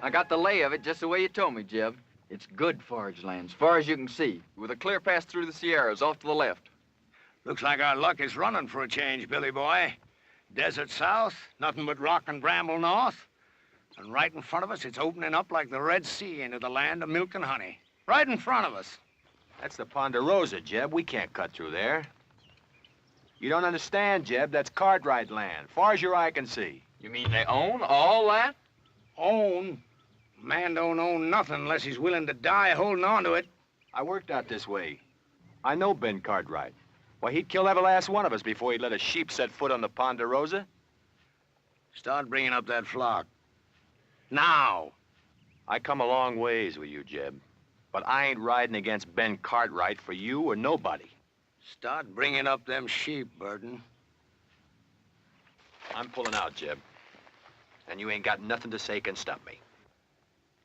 I got the lay of it just the way you told me, Jeb. It's good forage land, as far as you can see, with a clear pass through the Sierras off to the left. Looks like our luck is running for a change, Billy boy. Desert south, nothing but rock and bramble north. And right in front of us, it's opening up like the Red Sea into the land of milk and honey. Right in front of us. That's the Ponderosa, Jeb. We can't cut through there. You don't understand, Jeb. That's Cartwright land, far as your eye can see. You mean they own all that? Own? Man don't own nothing unless he's willing to die holding on to it. I worked out this way. I know Ben Cartwright. Why, he'd kill every last one of us before he'd let a sheep set foot on the Ponderosa. Start bringing up that flock. Now. I come a long ways with you, Jeb. But I ain't riding against Ben Cartwright for you or nobody. Start bringing up them sheep, Burton. I'm pulling out, Jeb. And you ain't got nothing to say can stop me.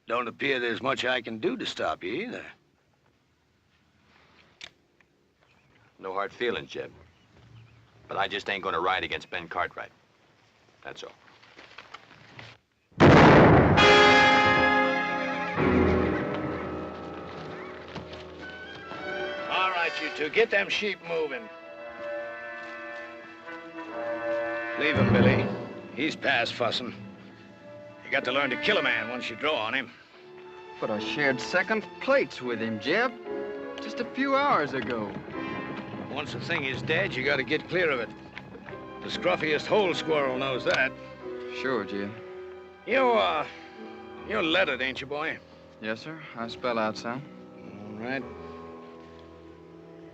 Don't appear there's much I can do to stop you, either. No hard feelings, Jeb. But I just ain't gonna ride against Ben Cartwright. That's all. All right, you two, get them sheep moving. Leave him, Billy. He's past fussing. You got to learn to kill a man once you draw on him. But I shared second plates with him, Jeb, just a few hours ago. Once a thing is dead, you got to get clear of it. The scruffiest hole squirrel knows that. Sure, Jeb. You're lettered, ain't you, boy? Yes, sir. I spell out some. All right.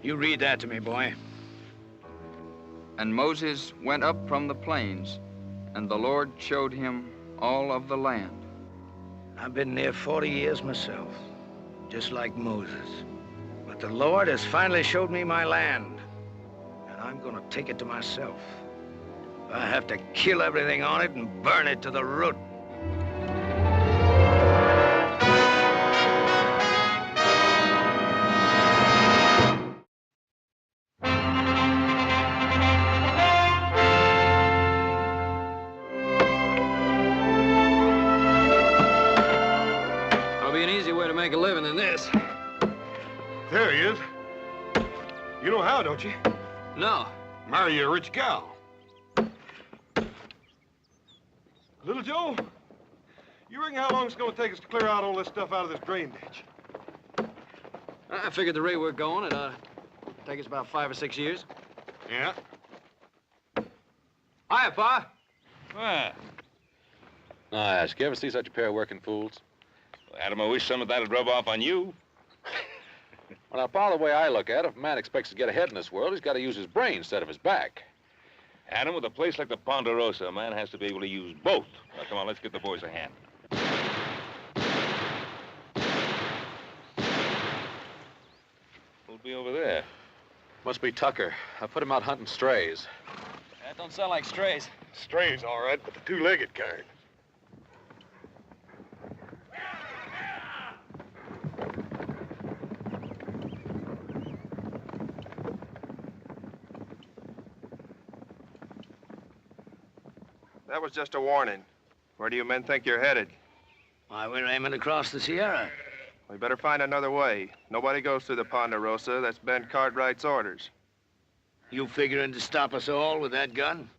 You read that to me, boy. And Moses went up from the plains, and the Lord showed him all of the land. I've been near 40 years myself, just like Moses. But the Lord has finally showed me my land, and I'm gonna take it to myself. I have to kill everything on it and burn it to the root. Make a living in this. There he is. You know how, don't you? No. Marry a rich gal. Little Joe, you reckon how long it's gonna take us to clear out all this stuff out of this drain ditch? I figured the rate we're going, it'd take us about 5 or 6 years. Yeah. Hiya, Pa. Ah. Nice. You ever see such a pair of working fools? Well, Adam, I wish some of that'd rub off on you. Well, now, Pa, the way I look at it, if a man expects to get ahead in this world, he's got to use his brain instead of his back. Adam, with a place like the Ponderosa, a man has to be able to use both. Now, come on, let's get the boys a hand. Who'll be over there? Must be Tucker. I put him out hunting strays. That don't sound like strays. Strays, all right, but the two-legged kind. That was just a warning. Where do you men think you're headed? Why, we're aiming across the Sierra. We better find another way. Nobody goes through the Ponderosa. That's Ben Cartwright's orders. You figuring to stop us all with that gun?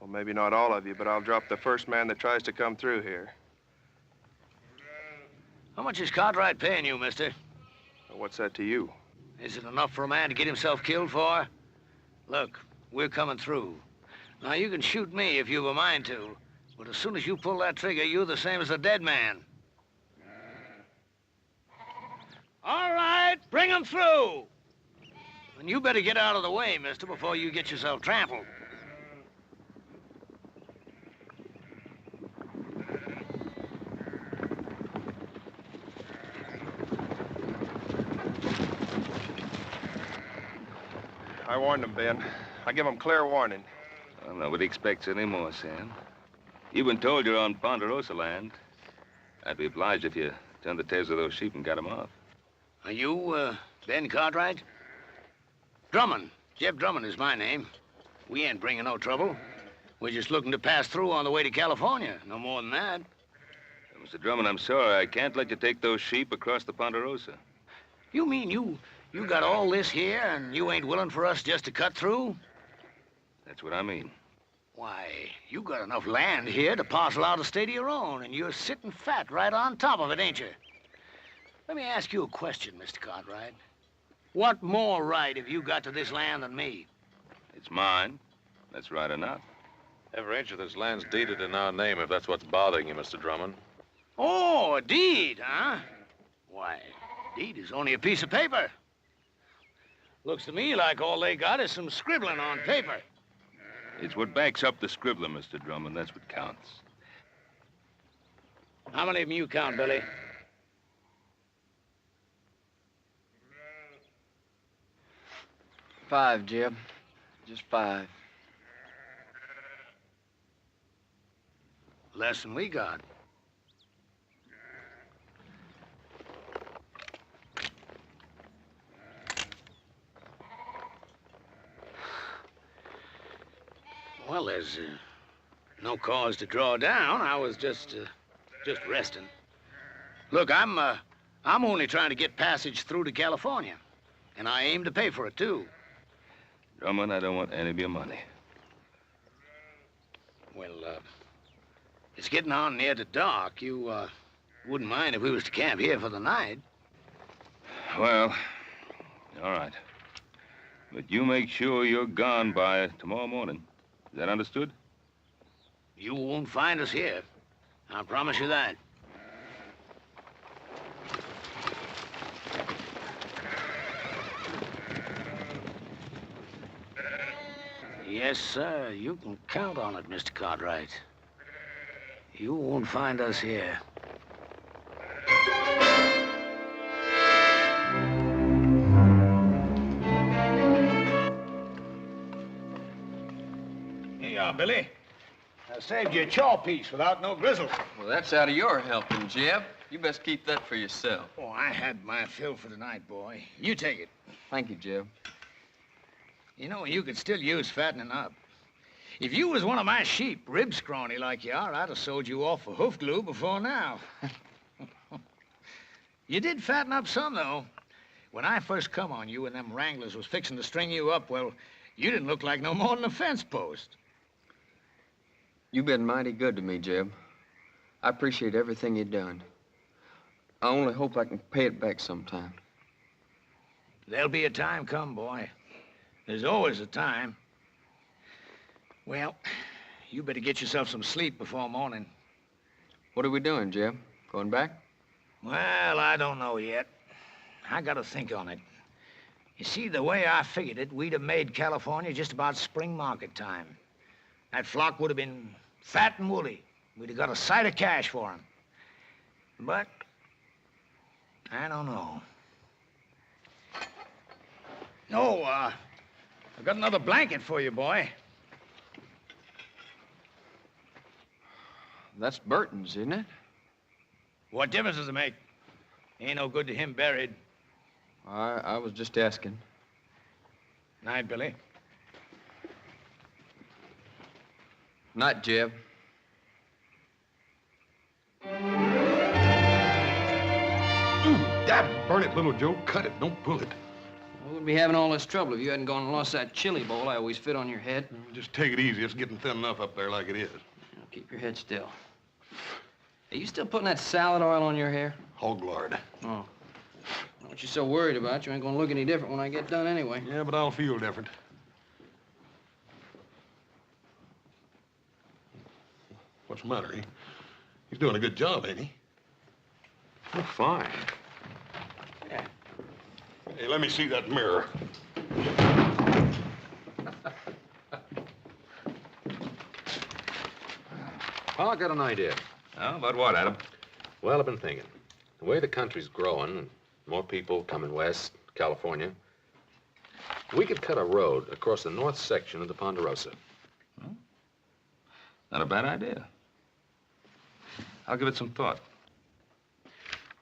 Well, maybe not all of you, but I'll drop the first man that tries to come through here. How much is Cartwright paying you, mister? Well, what's that to you? Is it enough for a man to get himself killed for? Look, we're coming through. Now, you can shoot me if you've a mind to, but as soon as you pull that trigger, you're the same as a dead man. All right, bring him through. And you better get out of the way, mister, before you get yourself trampled. I warned them, Ben. I give them clear warning. Well, nobody expects any more, Sam. You've been told you're on Ponderosa land. I'd be obliged if you turned the tails of those sheep and got them off. Are you, Ben Cartwright? Drummond. Jeff Drummond is my name. We ain't bringing no trouble. We're just looking to pass through on the way to California. No more than that. Mr. Drummond, I'm sorry. I can't let you take those sheep across the Ponderosa. You mean you got all this here and you ain't willing for us just to cut through? That's what I mean. Why, you got enough land here to parcel out a state of your own, and you're sitting fat right on top of it, ain't you? Let me ask you a question, Mr. Cartwright. What more right have you got to this land than me? It's mine. That's right enough. Every inch of this land's deeded in our name, if that's what's bothering you, Mr. Drummond. Oh, a deed, huh? Why, deed is only a piece of paper. Looks to me like all they got is some scribbling on paper. It's what backs up the scribbler, Mr. Drummond. That's what counts. How many of them you count, Billy? Five, Jeb. Just 5. Less than we got. Well, there's no cause to draw down. I was just resting. Look, I'm only trying to get passage through to California, and I aim to pay for it too. Drummond, I don't want any of your money. Well, it's getting on near to dark. You wouldn't mind if we was to camp here for the night? Well, all right. But you make sure you're gone by tomorrow morning. Is that understood? You won't find us here. I promise you that. Yes, sir. You can count on it, Mr. Cartwright. You won't find us here. Here you are, Billy. I saved you a chaw piece without no grizzle. Well, that's out of your helping, Jeb. You best keep that for yourself. Oh, I had my fill for tonight, boy. You take it. Thank you, Jeb. You know, you could still use fattening up. If you was one of my sheep, rib scrawny like you are, I'd have sold you off for hoof glue before now. You did fatten up some, though. When I first come on you and them wranglers was fixing to string you up, well, you didn't look like no more than a fence post. You've been mighty good to me, Jeb. I appreciate everything you've done. I only hope I can pay it back sometime. There'll be a time come, boy. There's always a time. Well, you better get yourself some sleep before morning. What are we doing, Jeb? Going back? Well, I don't know yet. I gotta think on it. You see, the way I figured it, we'd have made California just about spring market time. That flock would have been fat and woolly. We'd have got a sight of cash for 'em. But I don't know. No, I've got another blanket for you, boy. That's Burton's, isn't it? What difference does it make? Ain't no good to him buried. I was just asking. Night, Billy. Night, Jeb. Dad, burn it, little Joe. Cut it, don't pull it. I wouldn't be having all this trouble if you hadn't gone and lost that chili bowl I always fit on your head. Just take it easy. It's getting thin enough up there like it is. Now, keep your head still. Are you still putting that salad oil on your hair? Hog lard. Oh. What you so worried about? You ain't gonna look any different when I get done anyway. Yeah, but I'll feel different. What's the matter? He's doing a good job, ain't he? Oh, fine. Hey, let me see that mirror. Well, I got an idea. Oh, about what, Adam? Well, I've been thinking. The way the country's growing, and more people coming west, California, we could cut a road across the north section of the Ponderosa. Not a bad idea. I'll give it some thought.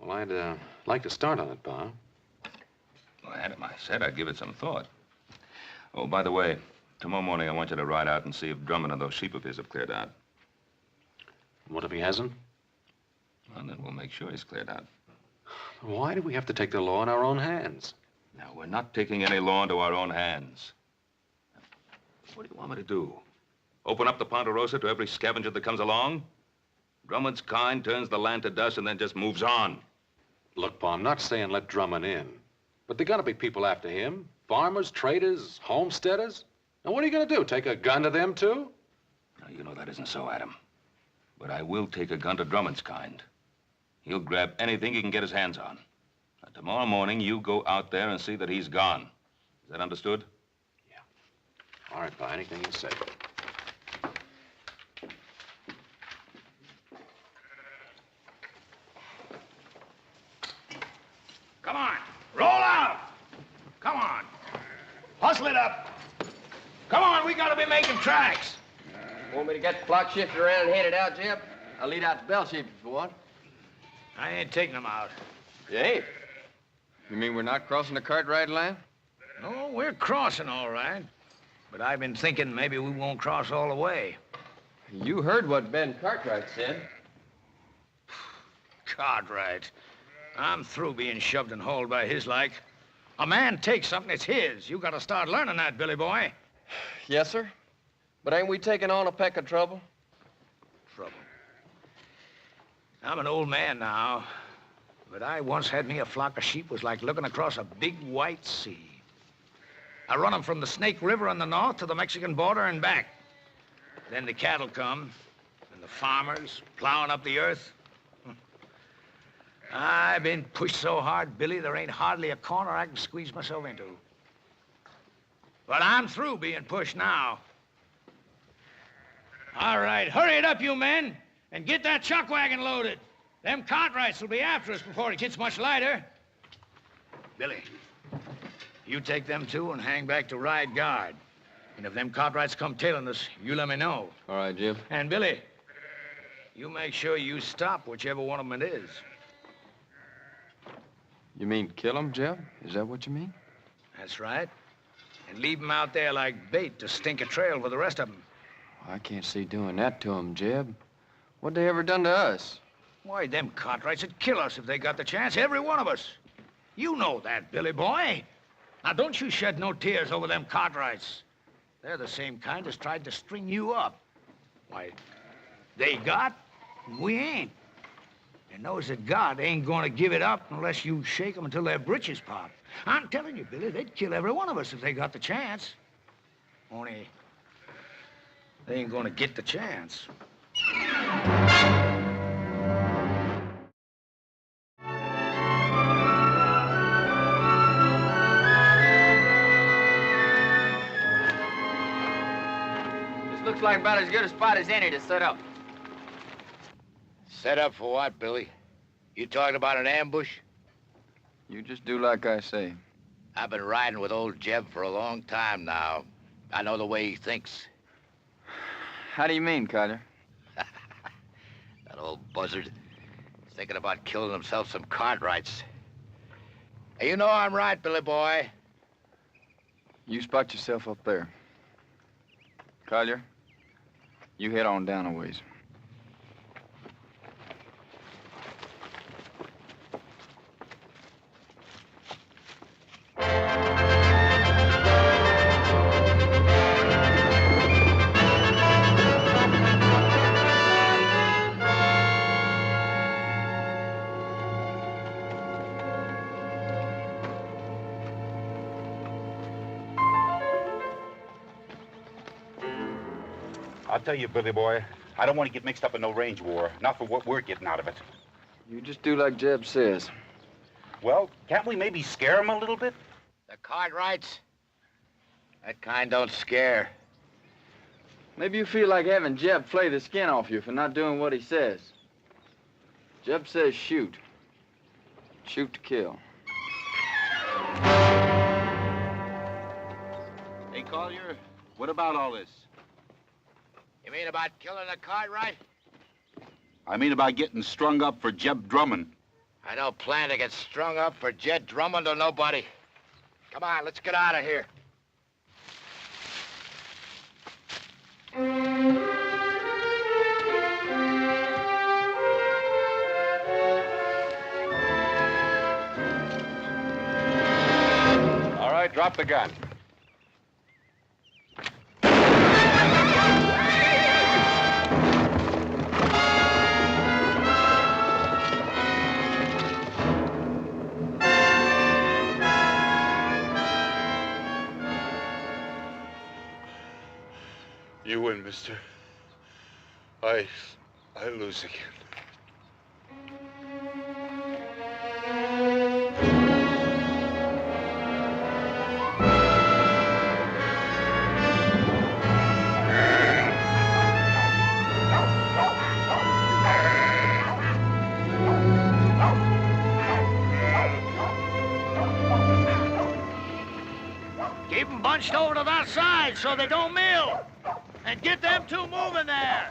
Well, I'd like to start on it, Pa. Well, Adam, I said I'd give it some thought. Oh, by the way, tomorrow morning I want you to ride out and see if Drummond and those sheep of his have cleared out. What if he hasn't? Well, then we'll make sure he's cleared out. Why do we have to take the law in our own hands? Now, we're not taking any law into our own hands. What do you want me to do? Open up the Ponderosa to every scavenger that comes along? Drummond's kind turns the land to dust and then just moves on. Look, Pa, I'm not saying let Drummond in. But there gotta be people after him. Farmers, traders, homesteaders. Now, what are you gonna do? Take a gun to them, too? Now, you know that isn't so, Adam. But I will take a gun to Drummond's kind. He'll grab anything he can get his hands on. Now, tomorrow morning, you go out there and see that he's gone. Is that understood? All right, Pa, anything you say. Come on, roll out! Come on, hustle it up. Come on, we gotta be making tracks. Want me to get the flock shifted around and headed out, Jeb? I'll lead out the bell sheep if you want. I ain't taking them out. You ain't? You mean we're not crossing the Cartwright line? No, we're crossing all right. But I've been thinking maybe we won't cross all the way. You heard what Ben Cartwright said. Cartwright. I'm through being shoved and hauled by his like. A man takes something, it's his. You gotta start learning that, Billy boy. Yes, sir. But ain't we taking on a peck of trouble? Trouble. I'm an old man now, but I once had me a flock of sheep was like looking across a big white sea. I run them from the Snake River on the north to the Mexican border and back. Then the cattle come, and the farmers plowing up the earth. I've been pushed so hard, Billy, there ain't hardly a corner I can squeeze myself into. But I'm through being pushed now. All right, hurry it up, you men, and get that chuck wagon loaded. Them Cartwrights will be after us before it gets much lighter. Billy, you take them two and hang back to ride guard. And if them Cartwrights come tailing us, you let me know. All right, Jeb. And Billy, you make sure you stop whichever one of them it is. You mean kill him, Jeb? Is that what you mean? That's right. And leave them out there like bait to stink a trail for the rest of them. I can't see doing that to him, Jeb. What they ever done to us? Why, them Cartwrights would kill us if they got the chance, every one of us. You know that, Billy boy. Now, don't you shed no tears over them Cartwrights. They're the same kind as tried to string you up. Why, they got, and we ain't. And knows that God ain't gonna give it up unless you shake them until their britches pop. I'm telling you, Billy, they'd kill every one of us if they got the chance. Only, they ain't gonna get the chance. Looks like about as good a spot as any to set up. Set up for what, Billy? You talking about an ambush? You just do like I say. I've been riding with old Jeb for a long time now. I know the way he thinks. How do you mean, Carter? That old buzzard. He's thinking about killing himself some Cartwrights. Hey, you know I'm right, Billy boy. You spot yourself up there. Collier, you head on down a ways. I'll tell you, Billy boy, I don't want to get mixed up in no range war. Not for what we're getting out of it. You just do like Jeb says. Well, can't we maybe scare him a little bit? The Cartwrights? That kind don't scare. Maybe you feel like having Jeb flay the skin off you for not doing what he says. Jeb says shoot. Shoot to kill. Hey, Collier, what about all this? You mean about killing the Cartwright? I mean about getting strung up for Jeb Drummond. I don't plan to get strung up for Jed Drummond or nobody. Come on, let's get out of here. Drop the gun. You win, mister. I lose again. Keep them bunched over to that side so they don't mill. And get them two moving there.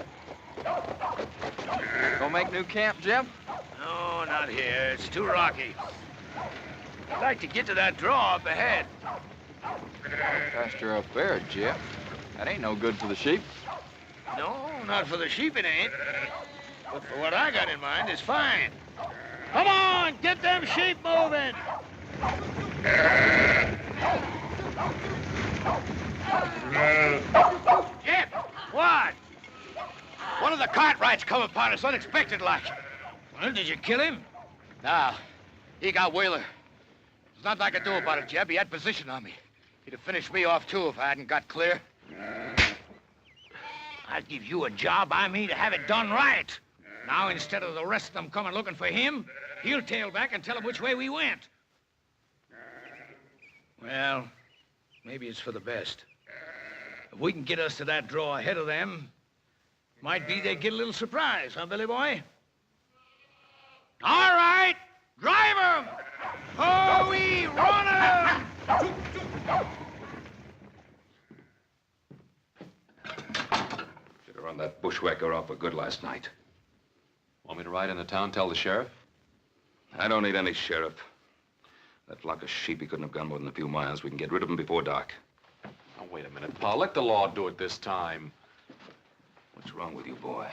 Gonna make new camp, Jeb? No, not here. It's too rocky. I'd like to get to that draw up ahead. Pasture up there, Jeb. That ain't no good for the sheep. No, not for the sheep it ain't. But for what I got in mind, it's fine. Come on, get them sheep moving. Jeb, what? One of the Cartwrights come upon us unexpected like. Well, did you kill him? Nah, he got Wheeler. There's nothing I could do about it, Jeb. He had position on me. He'd have finished me off, too, if I hadn't got clear. I'll give you a job. I mean to have it done right. Now, instead of the rest of them coming looking for him, he'll tail back and tell them which way we went. Well, maybe it's for the best. If we can get us to that draw ahead of them, might be they get a little surprise, huh, Billy boy? All right, drive 'em! Oh-wee, run 'em! Should have run that bushwhacker off for good last night. Want me to ride into town, tell the sheriff? I don't need any sheriff. That flock of sheep, he couldn't have gone more than a few miles. We can get rid of them before dark. Now, wait a minute, Pa. Let the law do it this time. What's wrong with you, boy?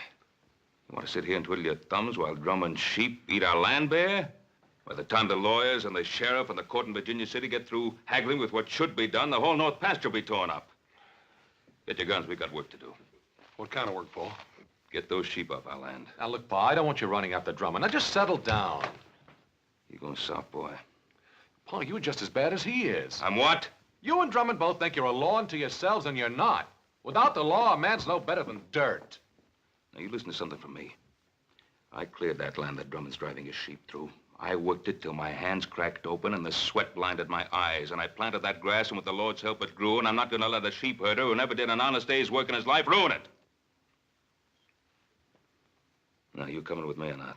You want to sit here and twiddle your thumbs while drumming sheep eat our land bare? By the time the lawyers and the sheriff and the court in Virginia City get through haggling with what should be done, the whole North Pasture will be torn up. Get your guns. We got work to do. What kind of work, Pa? Get those sheep off our land. Now, look, Pa, I don't want you running after Drummond. Now, just settle down. You going soft, boy? Pa, you're just as bad as he is. I'm what? You and Drummond both think you're a law unto yourselves, and you're not. Without the law, a man's no better than dirt. Now, you listen to something from me. I cleared that land that Drummond's driving his sheep through. I worked it till my hands cracked open and the sweat blinded my eyes. And I planted that grass, and with the Lord's help, it grew. And I'm not going to let a sheep herder who never did an honest day's work in his life ruin it. Now, you coming with me or not?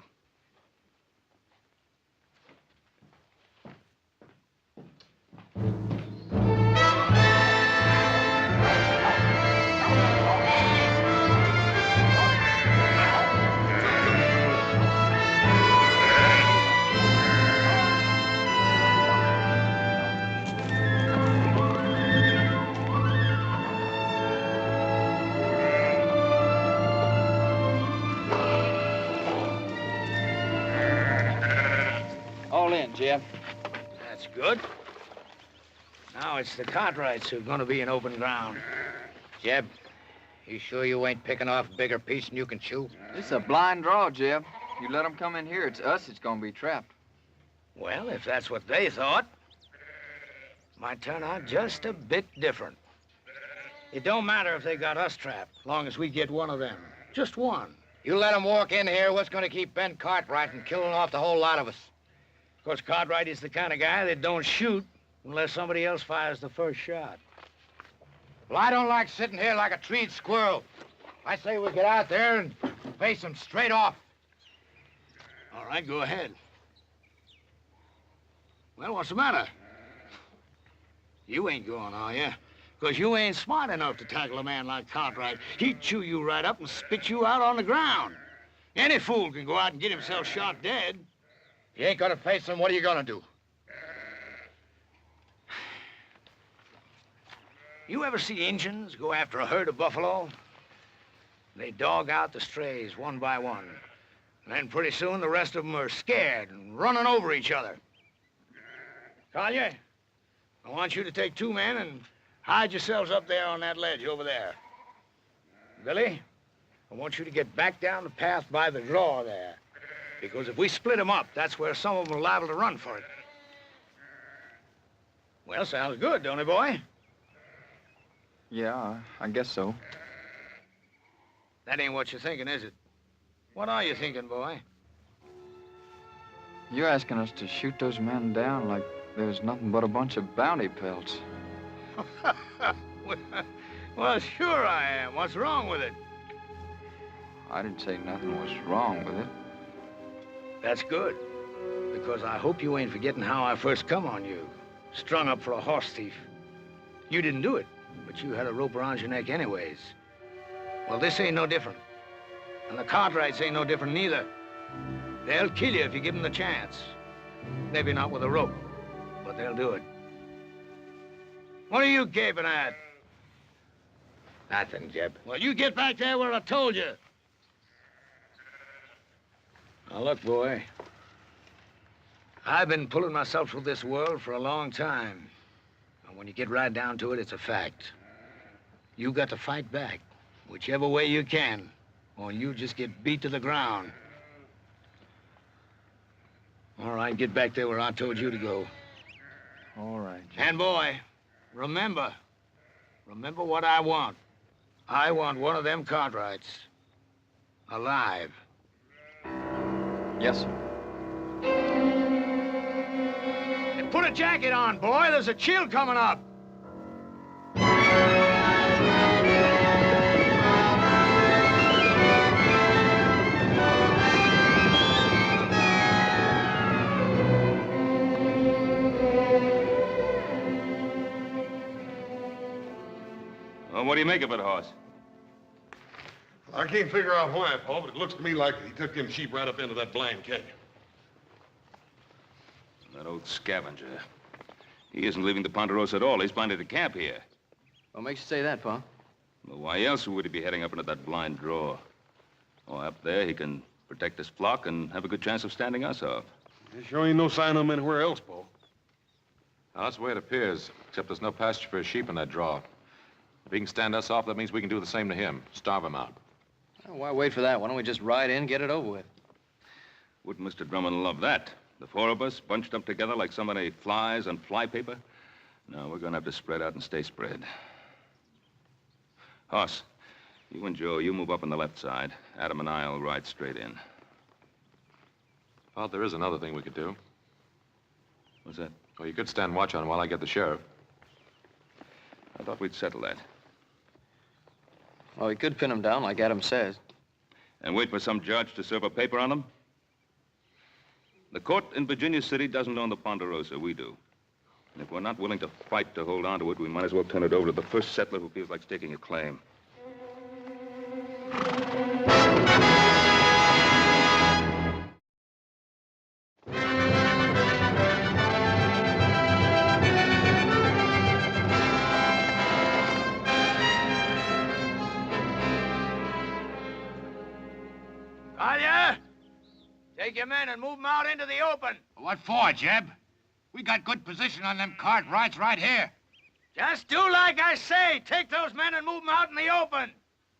All in, Jeb. That's good. Now it's the Cartwrights who are going to be in open ground. Jeb, you sure you ain't picking off a bigger piece than you can chew? It's a blind draw, Jeb. You let them come in here, it's us that's gonna be trapped. Well, if that's what they thought, might turn out just a bit different. It don't matter if they got us trapped, long as we get one of them. Just one. You let them walk in here, what's going to keep Ben Cartwright from killing off the whole lot of us? Of course, Cartwright is the kind of guy that don't shoot unless somebody else fires the first shot. Well, I don't like sitting here like a treed squirrel. I say we get out there and face them straight off. All right, go ahead. Well, what's the matter? You ain't going, are you? Because you ain't smart enough to tackle a man like Cartwright. He'd chew you right up and spit you out on the ground. Any fool can go out and get himself shot dead. If you ain't gonna face them, what are you gonna do? You ever see Injuns go after a herd of buffalo? They dog out the strays one by one. And then pretty soon the rest of them are scared and running over each other. Collier, I want you to take 2 men and hide yourselves up there on that ledge over there. Billy, I want you to get back down the path by the draw there. Because if we split them up, that's where some of them are liable to run for it. Well, sounds good, don't it, boy? Yeah, I guess so. That ain't what you're thinking, is it? What are you thinking, boy? You're asking us to shoot those men down like there's nothing but a bunch of bounty pelts. Well, sure I am. What's wrong with it? I didn't say nothing was wrong with it. That's good. Because I hope you ain't forgetting how I first come on you. Strung up for a horse thief. You didn't do it, but you had a rope around your neck anyways. Well, this ain't no different. And the Cartwrights ain't no different neither. They'll kill you if you give them the chance. Maybe not with a rope, but they'll do it. What are you gaping at? Nothing, Jeb. Well, you get back there where I told you. Now, look, boy. I've been pulling myself through this world for a long time. And when you get right down to it, it's a fact. You got to fight back, whichever way you can, or you just get beat to the ground. All right, get back there where I told you to go. All right, Jim. And, boy, remember what I want. I want one of them Cartwrights alive. Yes, sir. And put a jacket on, boy. There's a chill coming up. Well, what do you make of it, Hoss? I can't figure out why, Paul, but it looks to me like he took them sheep right up into that blind canyon. That old scavenger. He isn't leaving the Ponderosa at all. He's planted a camp here. What makes you say that, Pa? Well, why else would he be heading up into that blind draw? Oh, up there, he can protect his flock and have a good chance of standing us off. There sure ain't no sign of him anywhere else, Paul. Now, that's the way it appears, except there's no pasture for his sheep in that draw. If he can stand us off, that means we can do the same to him. Starve him out. Well, why wait for that? Why don't we just ride in, get it over with? Wouldn't Mr. Drummond love that? The 4 of us bunched up together like so many flies on flypaper? No, we're gonna have to spread out and stay spread. Hoss, you and Joe, you move up on the left side. Adam and I'll ride straight in. Well, there is another thing we could do. What's that? Well, you could stand watch on him while I get the sheriff. I thought we'd settle that. Oh, we could pin him down like Adam says. And wait for some judge to serve a paper on him? The court in Virginia City doesn't own the Ponderosa. We do. And if we're not willing to fight to hold on to it, we might as well turn it over to the first settler who feels like staking a claim. Talia, take your men and move them out into the open. What for, Jeb? We got good position on them Cartwrights right here. Just do like I say. Take those men and move them out in the open.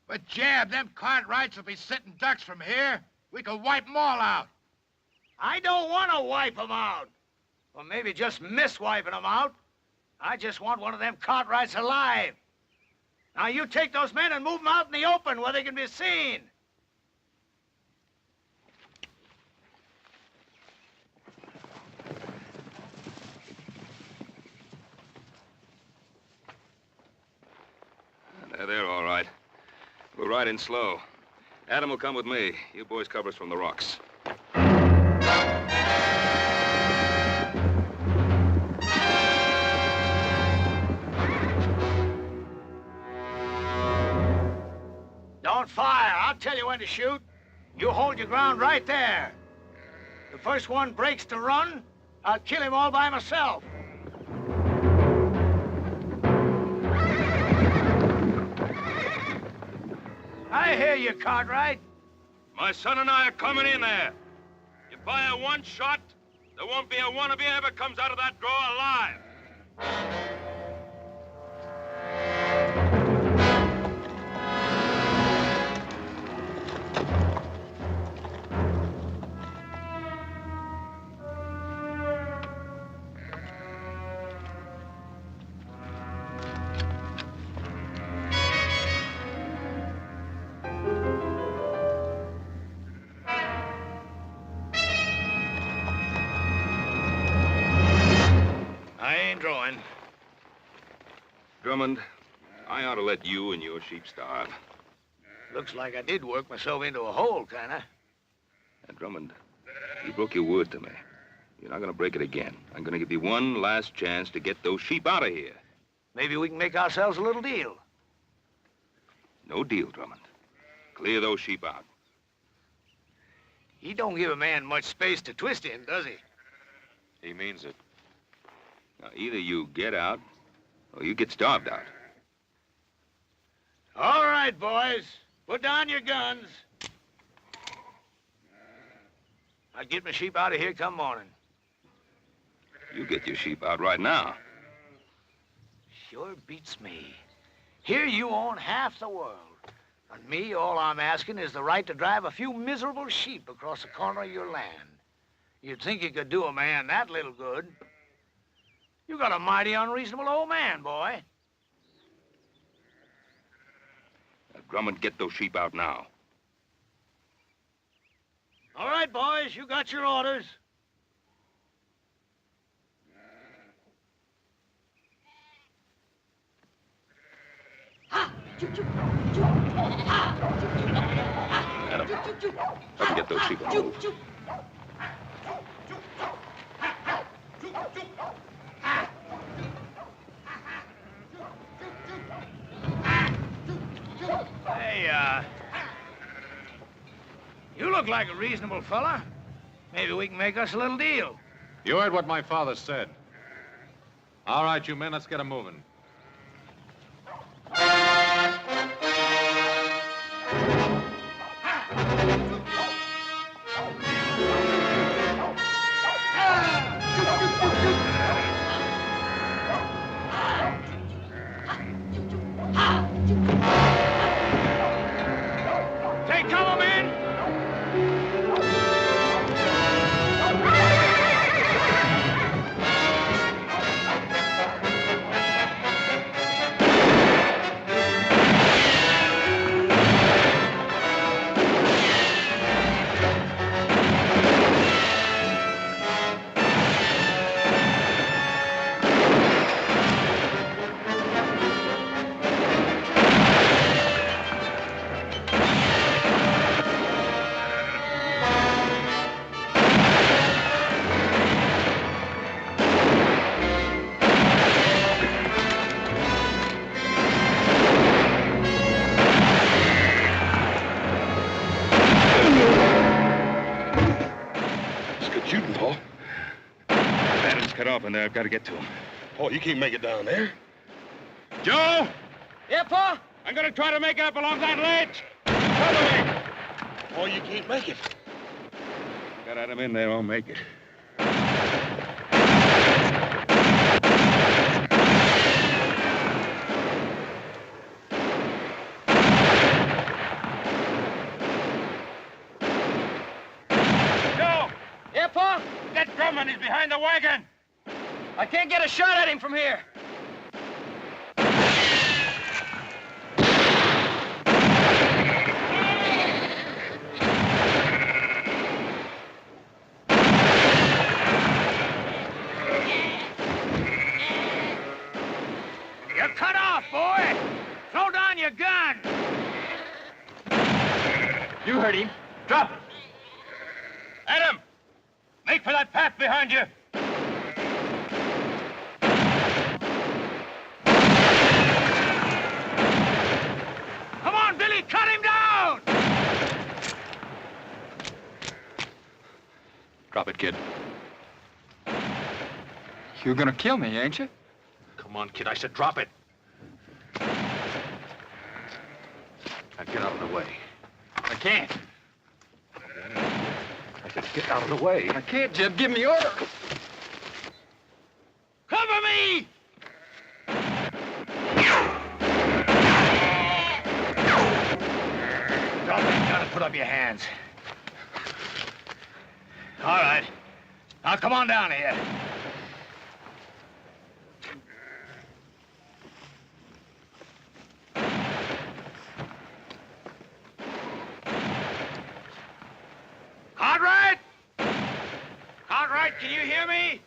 But, Jeb, them Cartwrights will be sitting ducks from here. We could wipe them all out. I don't want to wipe them out. Or maybe just miss wiping them out. I just want one of them Cartwrights alive. Now, you take those men and move them out in the open where they can be seen. They're all right. We'll ride in slow. Adam will come with me. You boys cover us from the rocks. Don't fire. I'll tell you when to shoot. You hold your ground right there. The first one breaks to run, I'll kill him all by myself. I hear you, Cartwright. My son and I are coming in there. You fire one shot, there won't be a one of you ever comes out of that draw alive. I ain't drawing. Drummond, I ought to let you and your sheep starve. Looks like I did work myself into a hole, kinda. And Drummond, you broke your word to me. You're not gonna break it again. I'm gonna give you one last chance to get those sheep out of here. Maybe we can make ourselves a little deal. No deal, Drummond. Clear those sheep out. He don't give a man much space to twist in, does he? He means it. Now, either you get out, or you get starved out. All right, boys. Put down your guns. I'll get my sheep out of here come morning. You get your sheep out right now. Sure beats me. Here you own half the world. And me, all I'm asking is the right to drive a few miserable sheep across the corner of your land. You'd think you could do a man that little good. You got a mighty unreasonable old man, boy. Now, Drummond, get those sheep out now. All right, boys, you got your orders. Adam, help me get those sheep on the move. Hey, you look like a reasonable fella. Maybe we can make us a little deal. You heard what my father said. All right, you men, let's get 'em moving. Take cover, men! Shooting, Paul. Adam's cut off in there. I've got to get to him. Paul, you can't make it down there. Joe! Yeah, Pa? I'm going to try to make it up along that ledge. Follow me. Paul, you can't make it. Got Adam in there, I'll make it. Yeah, Pa? That Drummond is behind the wagon. I can't get a shot at him from here. You're cut off, boy. Throw down your gun. You heard him. Drop it. Adam! Make for that path behind you. Come on, Billy, cut him down! Drop it, kid. You're gonna kill me, ain't you? Come on, kid. I said drop it. Now get out of the way. I can't. I said get out of the way. I can't, Jeb. Give me orders. Cover me! hands. All right. Now, come on down here. Cartwright! Cartwright, can you hear me?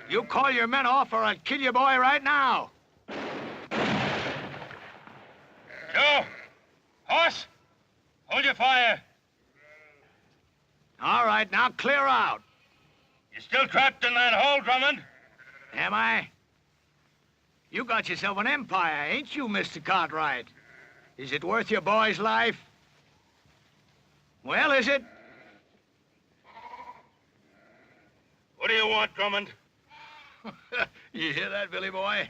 You call your men off or I'll kill your boy right now. Joe! Horse! Hold your fire. All right, now clear out. You're still trapped in that hole, Drummond. Am I? You got yourself an empire, ain't you, Mr. Cartwright? Is it worth your boy's life? Well, is it? What do you want, Drummond? You hear that, Billy boy?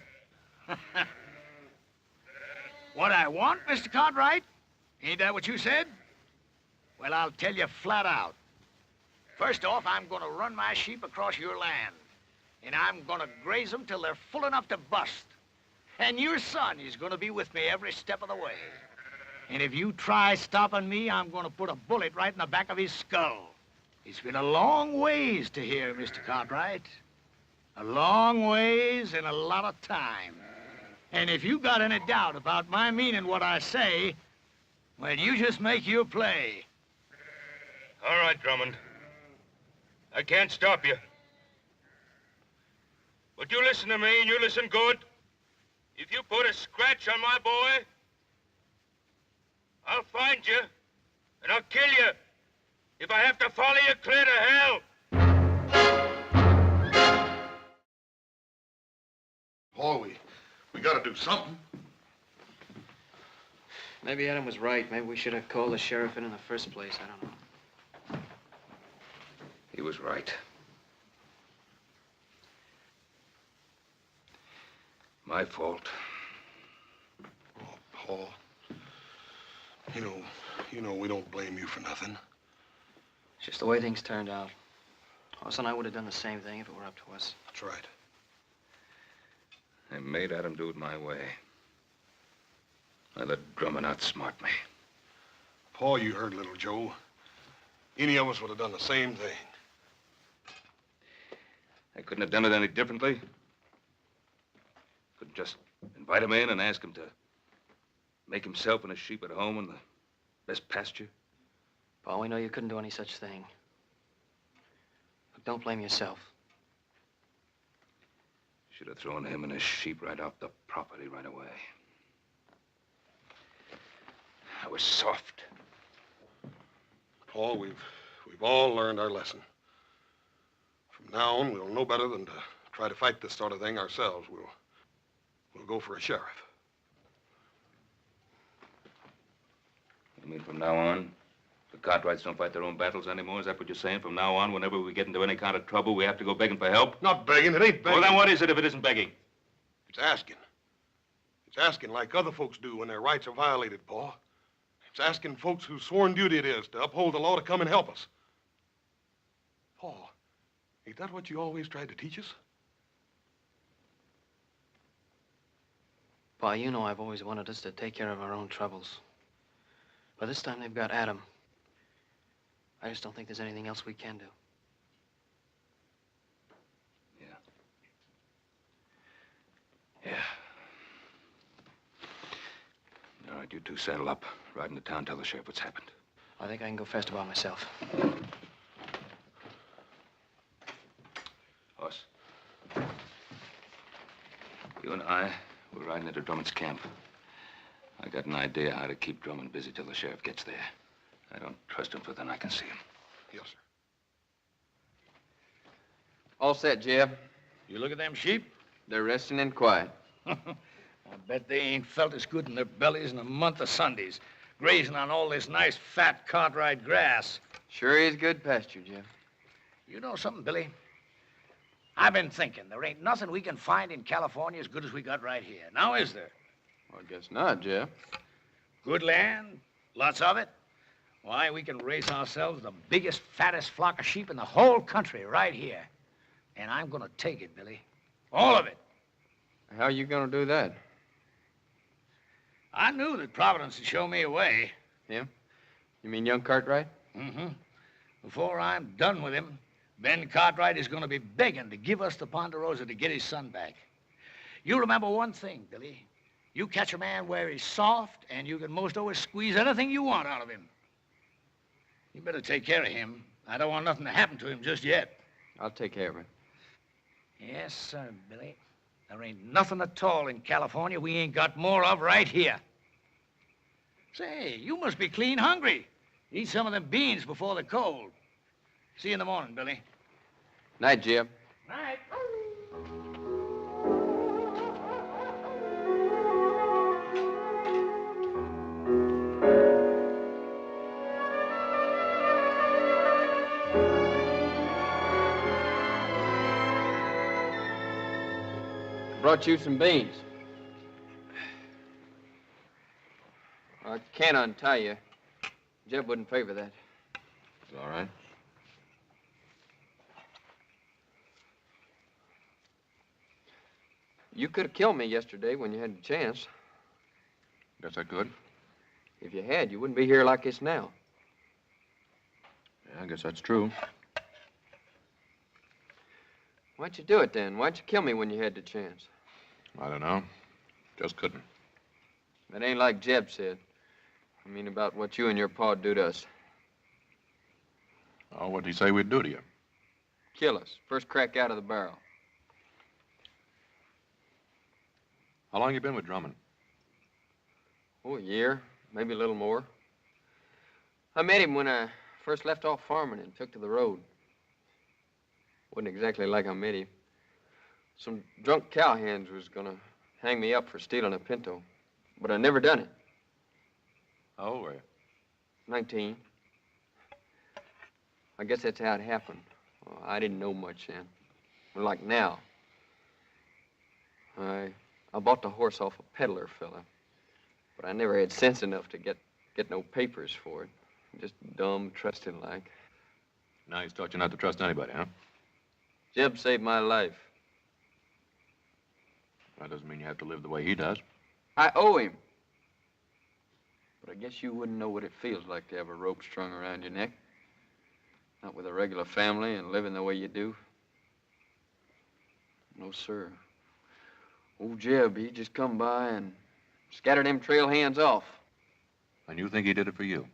What I want, Mr. Cartwright? Ain't that what you said? Well, I'll tell you flat out. First off, I'm gonna run my sheep across your land. And I'm gonna graze them till they're full enough to bust. And your son is gonna be with me every step of the way. And if you try stopping me, I'm gonna put a bullet right in the back of his skull. It's been a long ways to here, Mr. Cartwright. A long ways and a lot of time. And if you got any doubt about my meaning what I say, well, you just make your play. All right, Drummond. I can't stop you. But you listen to me, and you listen good. If you put a scratch on my boy, I'll find you, and I'll kill you. If I have to follow you clear to hell. Paul, we gotta do something. Maybe Adam was right. Maybe we should have called the sheriff in the first place. I don't know. He was right. My fault. Oh, Paul. You know we don't blame you for nothing. It's just the way things turned out. Hoss and I would have done the same thing if it were up to us. That's right. I made Adam do it my way. I let Drummond outsmart me. Paul, you heard little Joe. Any of us would have done the same thing. I couldn't have done it any differently. Couldn't just invite him in and ask him to make himself and his sheep at home in the best pasture. Paul, we know you couldn't do any such thing. But don't blame yourself. Should have thrown him and his sheep right off the property right away. I was soft. Paul, we've all learned our lesson. From now on, we'll know better than to try to fight this sort of thing ourselves. We'll go for a sheriff. You mean from now on, the Cartwrights don't fight their own battles anymore? Is that what you're saying? From now on, whenever we get into any kind of trouble, we have to go begging for help? Not begging. It ain't begging. Well, then what is it if it isn't begging? It's asking. It's asking like other folks do when their rights are violated, Paul. It's asking folks whose sworn duty it is to uphold the law to come and help us. Paul, ain't that what you always tried to teach us? Pa, you know I've always wanted us to take care of our own troubles. But this time they've got Adam. I just don't think there's anything else we can do. Yeah. All right, you two saddle up. Ride into town, tell the sheriff what's happened. I think I can go fast about myself. Hoss. You and I, we're riding into Drummond's camp. I got an idea how to keep Drummond busy till the sheriff gets there. I don't trust him, but then I can see him. Yes, sir. All set, Jeb. You look at them sheep? They're resting in quiet. I bet they ain't felt as good in their bellies in a month of Sundays, grazing on all this nice, fat Cartwright grass. Sure is good pasture, Jeb. You know something, Billy? I've been thinking there ain't nothing we can find in California as good as we got right here. Now, is there? Well, I guess not, Jeb. Good land, lots of it. Why, we can raise ourselves the biggest, fattest flock of sheep in the whole country right here. And I'm gonna take it, Billy. All of it. How are you gonna do that? I knew that Providence would show me a way. Him? You mean young Cartwright? Mm-hmm. Before I'm done with him, Ben Cartwright is going to be begging to give us the Ponderosa to get his son back. You remember one thing, Billy. You catch a man where he's soft, and you can most always squeeze anything you want out of him. You better take care of him. I don't want nothing to happen to him just yet. I'll take care of him. Yes, sir, Billy. There ain't nothing at all in California we ain't got more of right here. Say, you must be clean hungry. Eat some of them beans before the cold. See you in the morning, Billy. Night, Jeb. Night. Brought you some beans. I can't untie you. Jeb wouldn't favor that. It's all right. You could have killed me yesterday when you had the chance. Guess I could. If you had, you wouldn't be here like this now. Yeah, I guess that's true. Why'd you do it then? Why'd you kill me when you had the chance? I don't know. Just couldn't. That ain't like Jeb said. I mean about what you and your pa do to us. Oh, what'd he say we'd do to you? Kill us. First crack out of the barrel. How long you been with Drummond? Oh, a year, maybe a little more. I met him when I first left off farming and took to the road. Wasn't exactly like I met him. Some drunk cowhands was gonna hang me up for stealing a pinto, but I never done it. How old were you? 19. I guess that's how it happened. Well, I didn't know much then. Like now. I bought the horse off a peddler fella, but I never had sense enough to get no papers for it. Just dumb, trusting like. Now he's taught you not to trust anybody, huh? Jeb saved my life. That doesn't mean you have to live the way he does. I owe him. But I guess you wouldn't know what it feels like to have a rope strung around your neck. Not with a regular family and living the way you do. No, sir. Old Jeb, he just come by and scattered them trail hands off. And you think he did it for you?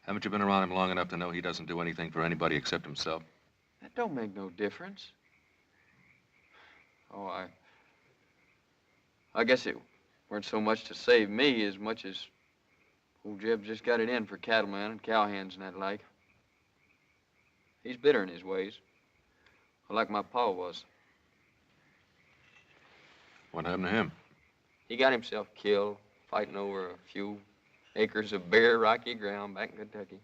Haven't you been around him long enough to know he doesn't do anything for anybody except himself? That don't make no difference. Oh, I guess it weren't so much to save me as much as old Jeb just got it in for cattlemen and cowhands and that like. He's bitter in his ways, like my pa was. What happened to him? He got himself killed fighting over a few acres of bare, rocky ground back in Kentucky.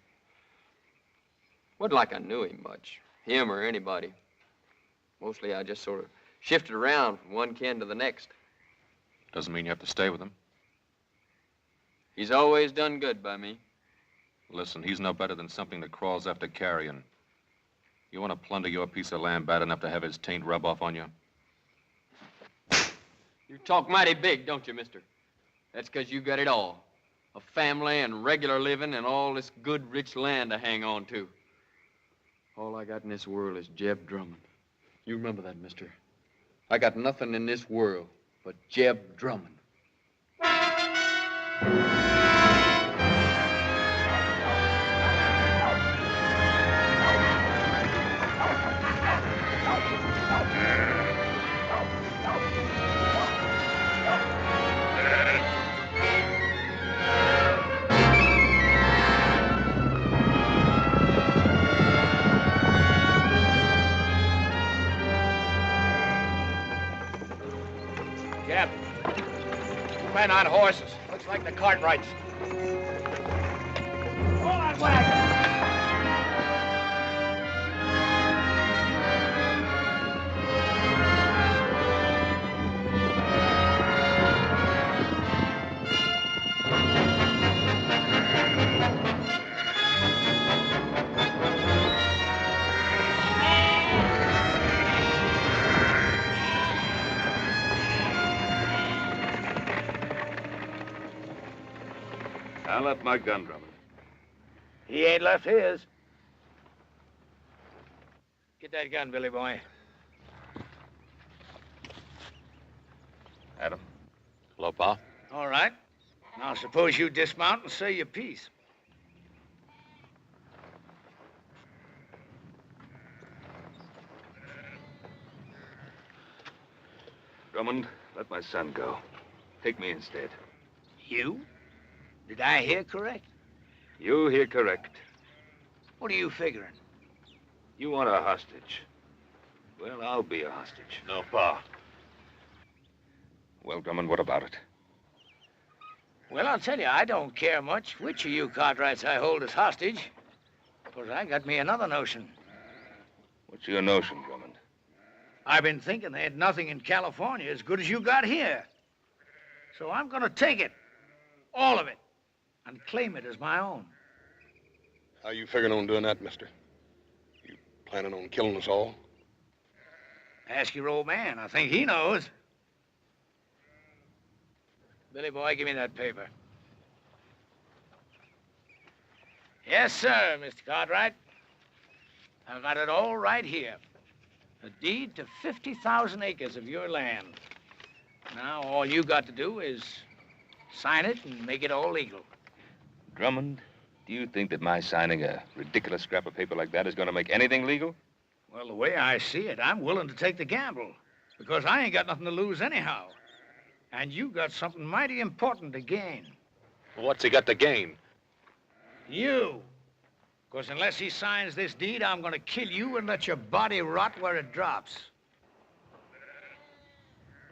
Wasn't like I knew him much, him or anybody. Mostly I just sort of shifted around from one kin to the next. Doesn't mean you have to stay with him. He's always done good by me. Listen, he's no better than something that crawls after carrion. You want to plunder your piece of land bad enough to have his taint rub off on you? You talk mighty big, don't you, mister? That's 'cause you got it all. A family and regular living and all this good, rich land to hang on to. All I got in this world is Jeb Drummond. You remember that, mister. I got nothing in this world but Jeb Drummond. Jeb, men on horses. Looks like the Cartwrights. Hold on, wagon! I left my gun, Drummond. He ain't left his. Get that gun, Billy boy. Adam. Hello, Pa. All right. Now suppose you dismount and say your piece. Drummond, let my son go. Take me instead. You? Did I hear correct? You hear correct. What are you figuring? You want a hostage. Well, I'll be a hostage. No, Pa. Well, Drummond, what about it? Well, I'll tell you, I don't care much which of you Cartwrights I hold as hostage. Because I got me another notion. What's your notion, Drummond? I've been thinking they had nothing in California as good as you got here. So I'm going to take it, all of it, and claim it as my own. How you figuring on doing that, mister? You planning on killing us all? Ask your old man. I think he knows. Billy boy, give me that paper. Yes, sir, Mr. Cartwright. I've got it all right here. A deed to 50,000 acres of your land. Now, all you got to do is sign it and make it all legal. Drummond, do you think that my signing a ridiculous scrap of paper like that is going to make anything legal? Well, the way I see it, I'm willing to take the gamble. Because I ain't got nothing to lose anyhow. And you got something mighty important to gain. What's he got to gain? You. Because unless he signs this deed, I'm going to kill you and let your body rot where it drops.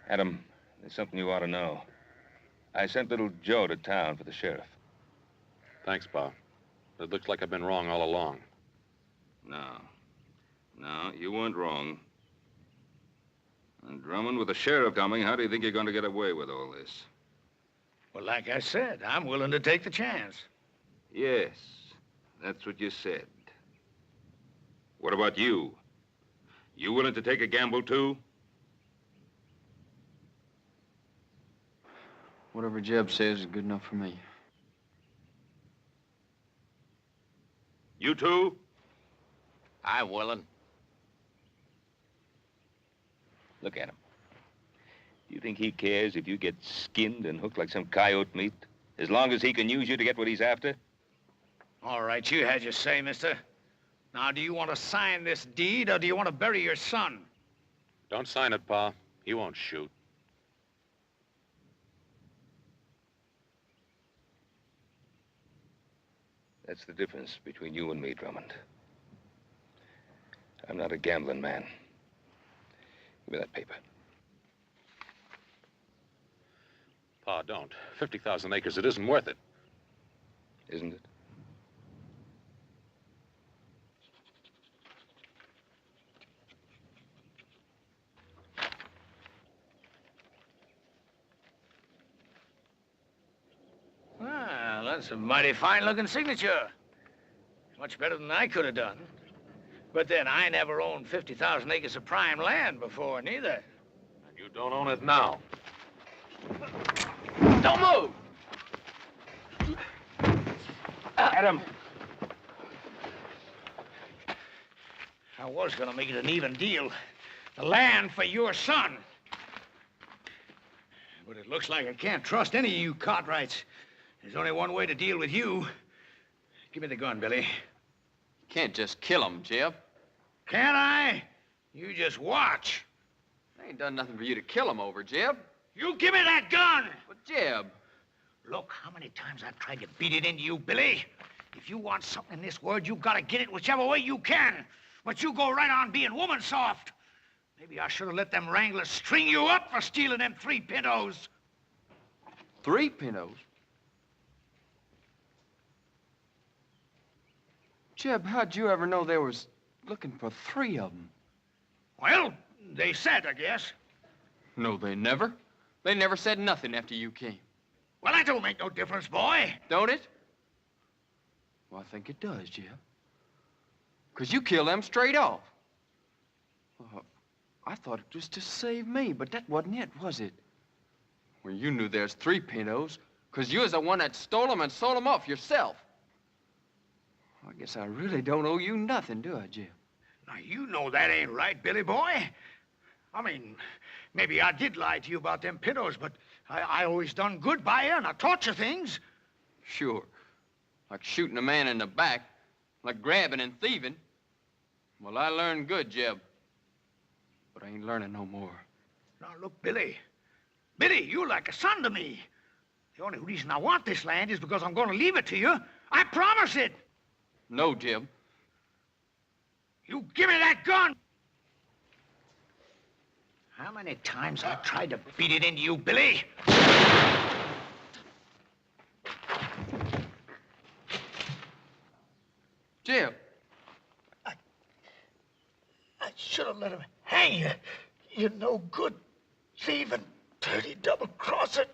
Adam, there's something you ought to know. I sent little Joe to town for the sheriff. Thanks, Pa. It looks like I've been wrong all along. No, you weren't wrong. And Drummond, with the sheriff coming, how do you think you're going to get away with all this? Well, like I said, I'm willing to take the chance. Yes, that's what you said. What about you? You willing to take a gamble, too? Whatever Jeb says is good enough for me. You too? I'm willing. Look at him. Do you think he cares if you get skinned and hooked like some coyote meat? As long as he can use you to get what he's after? All right, you had your say, mister. Now, do you want to sign this deed, or do you want to bury your son? Don't sign it, Pa. He won't shoot. That's the difference between you and me, Drummond. I'm not a gambling man. Give me that paper. Pa, don't. 50,000 acres, it isn't worth it. Isn't it? Well, that's a mighty fine-looking signature. Much better than I could have done. But then, I never owned 50,000 acres of prime land before, neither. And you don't own it now. Don't move! Adam! I was gonna make it an even deal. The land for your son. But it looks like I can't trust any of you Cartwrights. There's only one way to deal with you. Give me the gun, Billy. Can't just kill him, Jeb. Can't I? You just watch. I ain't done nothing for you to kill him over, Jeb. You give me that gun! But, Jeb. Look how many times I've tried to beat it into you, Billy. If you want something in this world, you've got to get it whichever way you can. But you go right on being woman soft. Maybe I should have let them wranglers string you up for stealing them 3 pintos. 3 pintos? Jeb, how'd you ever know they was looking for 3 of them? Well, they said, I guess. No, they never. They never said nothing after you came. Well, that don't make no difference, boy. Don't it? Well, I think it does, Jeb. 'Cause you killed them straight off. I thought it was to save me, but that wasn't it, was it? Well, you knew there's 3 pintos, 'cause you was the one that stole them and sold them off yourself. I guess I really don't owe you nothing, do I, Jim? Now, you know that ain't right, Billy boy. I mean, maybe I did lie to you about them pintos, but I always done good by you, and I taught you things. Sure. Like shooting a man in the back, like grabbing and thieving. Well, I learned good, Jeb. But I ain't learning no more. Now, look, Billy. Billy, you're like a son to me. The only reason I want this land is because I'm going to leave it to you. I promise it. No, Jeb. You give me that gun! How many times I tried to beat it into you, Billy? Jeb. I should have let him hang you. You're no good thieving, dirty double-crosser.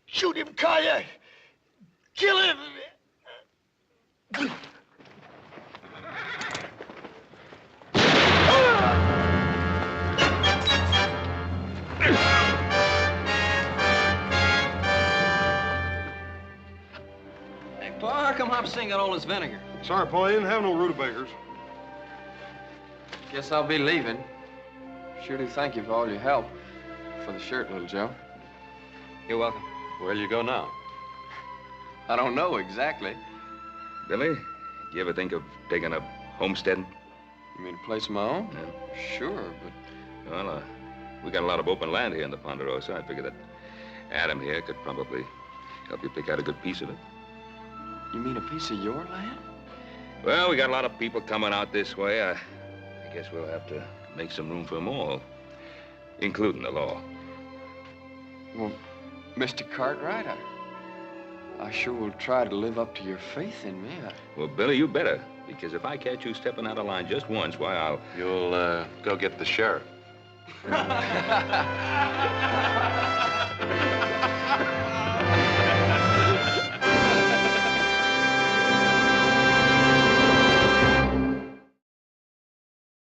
Shoot him, Kaya. Kill him. Hey, Pa, how come Hopsing got all this vinegar? Sorry, Paul, you didn't have no rutabagas. Guess I'll be leaving. Sure do thank you for all your help. For the shirt, little Joe. You're welcome. Where'll you go now? I don't know exactly. Billy, do you ever think of taking up homesteading? You mean a place of my own? Yeah. Sure, but... Well, we got a lot of open land here in the Ponderosa. I figure that Adam here could probably help you pick out a good piece of it. You mean a piece of your land? Well, we got a lot of people coming out this way. I guess we'll have to make some room for them all, including the law. Well, Mr. Cartwright, I sure will try to live up to your faith in me. Well, Billy, you better, because if I catch you stepping out of line just once, why, I'll... You'll, go get the sheriff.